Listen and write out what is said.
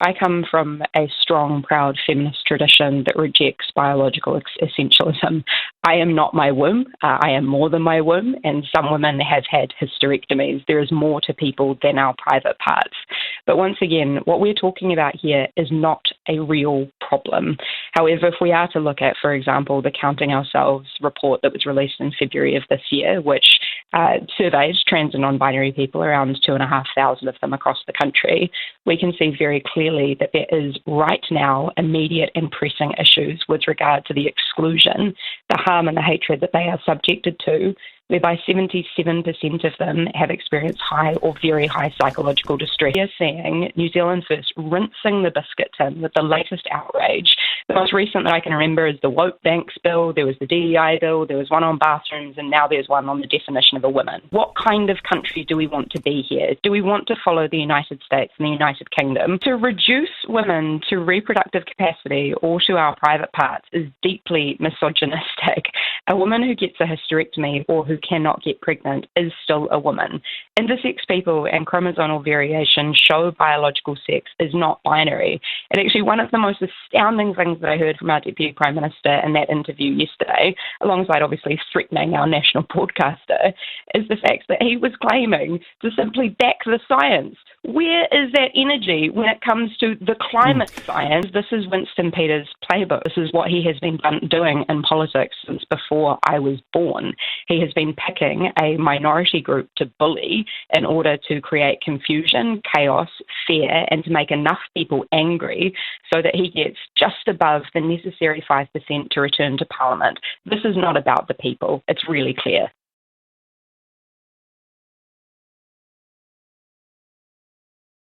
I come from a strong, proud feminist tradition that rejects biological essentialism. I am not my womb. I am more than my womb, and some women have had hysterectomies. There is more to people than our private parts. But once again, what we're talking about here is not a real problem. However, if we are to look at, for example, the Counting Ourselves report that was released in February of this year, which surveyed trans and non-binary people, around 2,500 of them across the country, we can see very clearly that there is right now immediate and pressing issues with regard to the exclusion, the harm and the hatred that they are subjected to, whereby 77% of them have experienced high or very high psychological distress. We are seeing New Zealand First rinsing the biscuit tin with the latest outrage. The most recent that I can remember is the Woke Banks bill, there was the DEI bill, there was one on bathrooms, and now there's one on the definition of a woman. What kind of country do we want to be here? Do we want to follow the United States and the United Kingdom? To reduce women to reproductive capacity or to our private parts is deeply misogynistic. A woman who gets a hysterectomy or who cannot get pregnant is still a woman. Intersex people and chromosomal variation show biological sex is not binary. And actually one of the most astounding things that I heard from our Deputy Prime Minister in that interview yesterday, alongside obviously threatening our national broadcaster, is the fact that he was claiming to simply back the science. Where is that energy when it comes to the climate science? This is Winston Peters' playbook. This is what he has been doing in politics since before I was born. He has been picking a minority group to bully in order to create confusion, chaos, fear, and to make enough people angry so that he gets just above the necessary 5% to return to Parliament. This is not about the people. It's really clear.